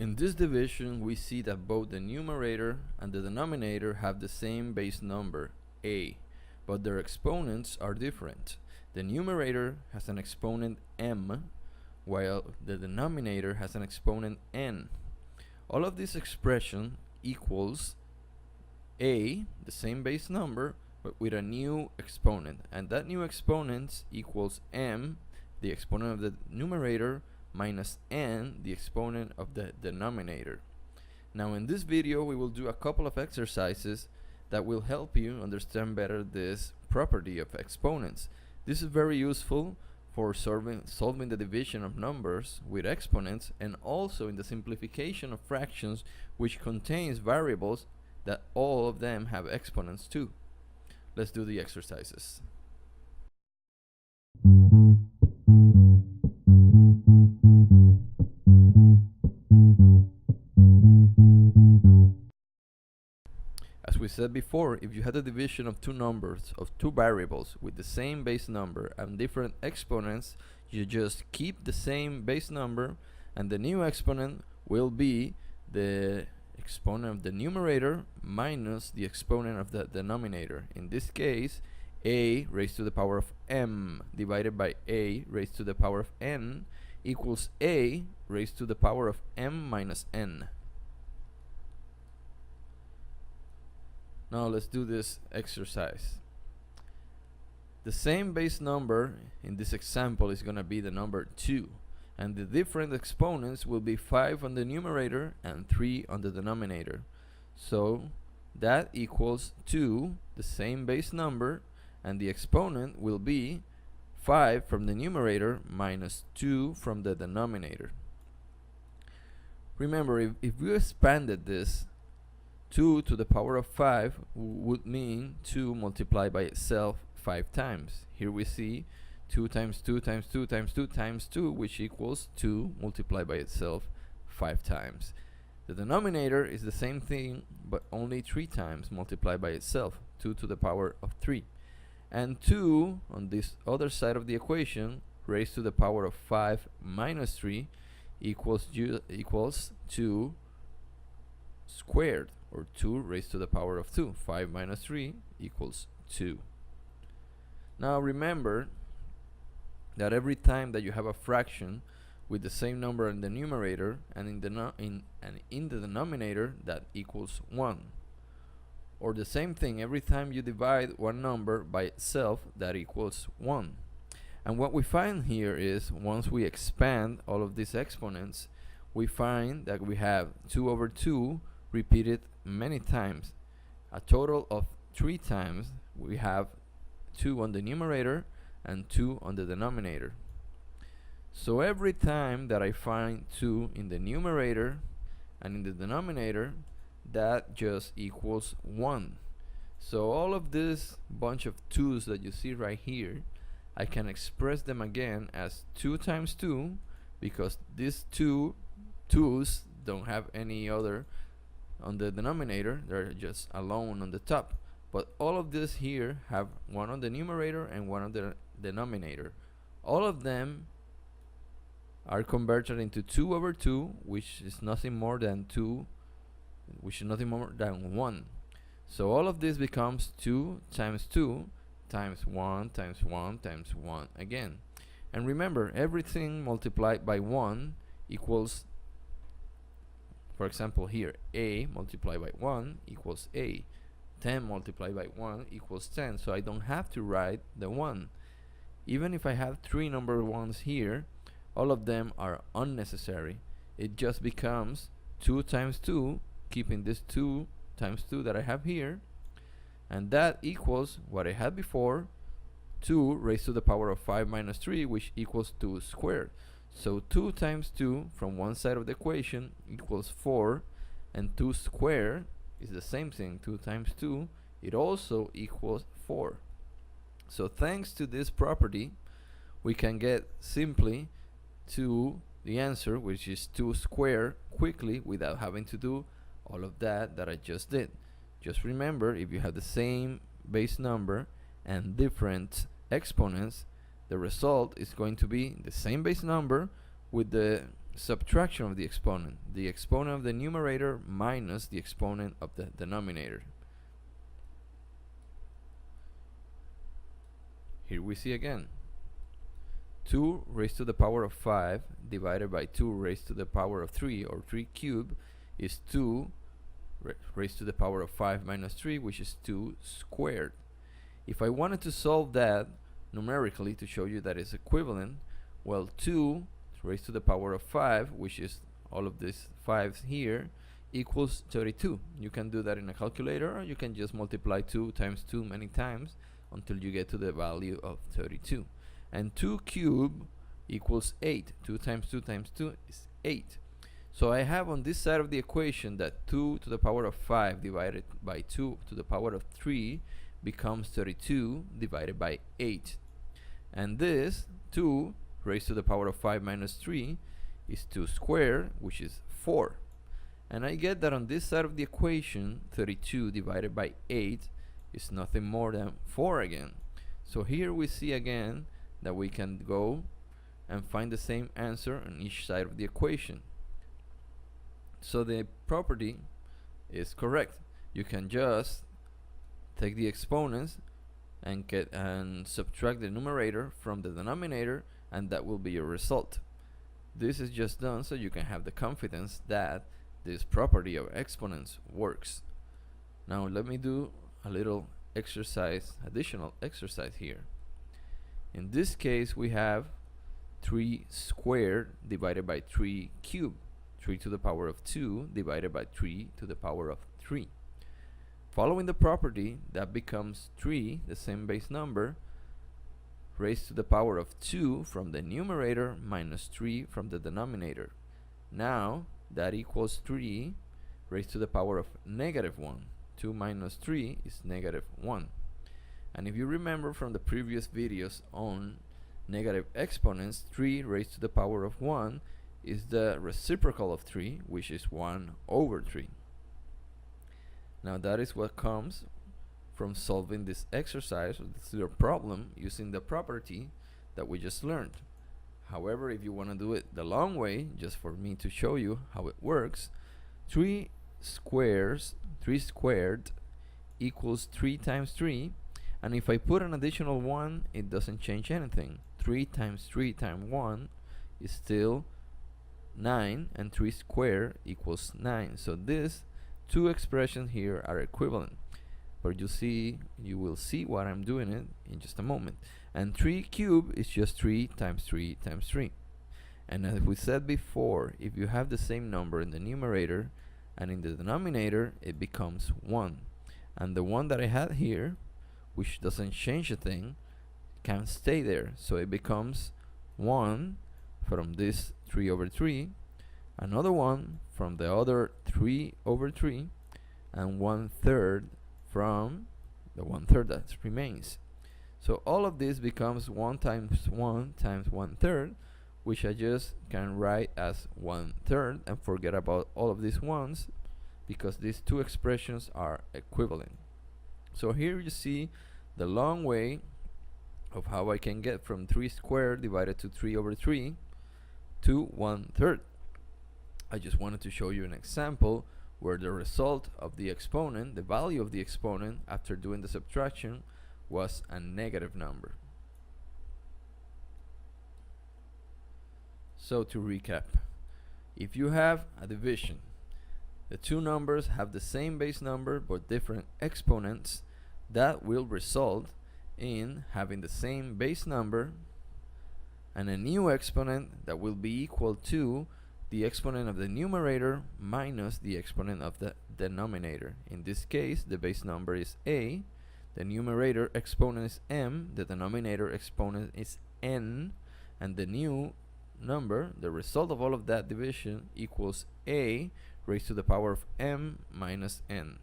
In this division, we see that both the numerator and the denominator have the same base number, a, but their exponents are different. The numerator has an exponent m, while the denominator has an exponent n. All of this expression equals a, the same base number, but with a new exponent, and that new exponent equals m, the exponent of the numerator, minus n, the exponent of the denominator. Now in this video we will do a couple of exercises that will help you understand better this property of exponents. This is very useful for solving the division of numbers with exponents, and also in the simplification of fractions which contains variables that all of them have exponents too. Let's do the exercises. As we said before, if you had a division of two numbers of two variables with the same base number and different exponents, you just keep the same base number, and the new exponent will be the exponent of the numerator minus the exponent of the denominator. In this case, a raised to the power of m divided by a raised to the power of n equals a raised to the power of m minus n. Now let's do this exercise. The same base number in this example is going to be the number 2, and the different exponents will be 5 on the numerator and 3 on the denominator. So that equals 2, the same base number, and the exponent will be 5 from the numerator minus 2 from the denominator. Remember, if we expanded this, 2 to the power of 5 would mean 2 multiplied by itself 5 times. Here we see 2 times 2 times 2 times 2 times 2, which equals 2 multiplied by itself 5 times. The denominator is the same thing, but only 3 times multiplied by itself, 2 to the power of 3. And 2 on this other side of the equation, raised to the power of 5 minus 3, equals 2 squared, or 2 raised to the power of 2. 5 minus 3 equals 2. Now remember that every time that you have a fraction with the same number in the numerator and in the denominator, that equals 1. Or the same thing, every time you divide one number by itself, that equals 1. And what we find here is, once we expand all of these exponents, we find that we have 2 over 2 repeated many times. A total of 3 times we have 2 on the numerator and 2 on the denominator. So every time that I find 2 in the numerator and in the denominator, that just equals 1. So all of this bunch of 2's that you see right here, I can express them again as 2 times 2, because these 2's don't have any other on the denominator, they're just alone on the top. But all of this here have 1 on the numerator and 1 on the denominator. All of them are converted into 2 over 2, which is nothing more than 1. So all of this becomes 2 times 2 times 1 times 1 times 1 again. And remember, everything multiplied by 1 equals, for example here, a multiplied by 1 equals a. 10 multiplied by 1 equals 10. So I don't have to write the 1. Even if I have 3 number 1's here, all of them are unnecessary. It just becomes 2 times 2, keeping this 2 times 2 that I have here, and that equals what I had before, 2 raised to the power of 5 minus 3, which equals 2 squared. So 2 times 2 from one side of the equation equals 4, and 2 squared is the same thing, 2 times 2, it also equals 4. So thanks to this property, we can get simply to the answer, which is 2 squared, quickly without having to do all of that I just did. Just remember, if you have the same base number and different exponents, the result is going to be the same base number with the subtraction of the exponent of the numerator minus the exponent of the denominator. Here we see again 2 raised to the power of 5 divided by 2 raised to the power of 3, or 3 cubed, is 2 raised to the power of 5 minus 3, which is 2 squared. If I wanted to solve that numerically to show you that it's equivalent, well, 2 raised to the power of 5, which is all of these 5s here, equals 32. You can do that in a calculator, or you can just multiply 2 times 2 many times until you get to the value of 32. And 2 cubed equals 8. 2 times 2 times 2 is 8. So I have on this side of the equation that 2 to the power of 5 divided by 2 to the power of 3 becomes 32 divided by 8. And this 2 raised to the power of 5 minus 3 is 2 squared, which is 4. And I get that on this side of the equation, 32 divided by 8 is nothing more than 4 again. So here we see again that we can go and find the same answer on each side of the equation. So the property is correct. You can just take the exponents and subtract the numerator from the denominator, and that will be your result. This is just done so you can have the confidence that this property of exponents works. Now let me do a little exercise, additional exercise here. In this case we have 3 squared divided by 3 cubed. 3 to the power of 2 divided by 3 to the power of 3. Following the property, that becomes 3, the same base number, raised to the power of 2 from the numerator minus 3 from the denominator. Now that equals 3 raised to the power of negative 1. 2 minus 3 is negative 1. And if you remember from the previous videos on negative exponents, 3 raised to the power of 1 is the reciprocal of 3, which is 1 over 3. Now that is what comes from solving this exercise, or this little problem, using the property that we just learned. However, if you want to do it the long way, just for me to show you how it works, 3 squared equals 3 times 3, and if I put an additional 1, it doesn't change anything. 3 times 3 times 1 is still 9, and 3 squared equals 9. So these two expressions here are equivalent, but you will see what I'm doing it in just a moment. And 3 cubed is just 3 times 3 times 3. And as we said before, if you have the same number in the numerator and in the denominator, it becomes 1. And the one that I had here, which doesn't change a thing, can stay there. So it becomes 1 from this 3 over 3, another one from the other 3 over 3, and 1/3 from the 1/3 that remains. So all of this becomes 1 times 1 times 1/3, which I just can write as 1/3 and forget about all of these ones, because these two expressions are equivalent. So here you see the long way of how I can get from 3 squared divided to 3 over 3 to 1/3. I just wanted to show you an example where the result of the exponent, the value of the exponent after doing the subtraction, was a negative number. So to recap, if you have a division, the two numbers have the same base number but different exponents, that will result in having the same base number and a new exponent that will be equal to the exponent of the numerator minus the exponent of the denominator. In this case, the base number is a, the numerator exponent is m, the denominator exponent is n, and the new number, the result of all of that division, equals a raised to the power of m minus n.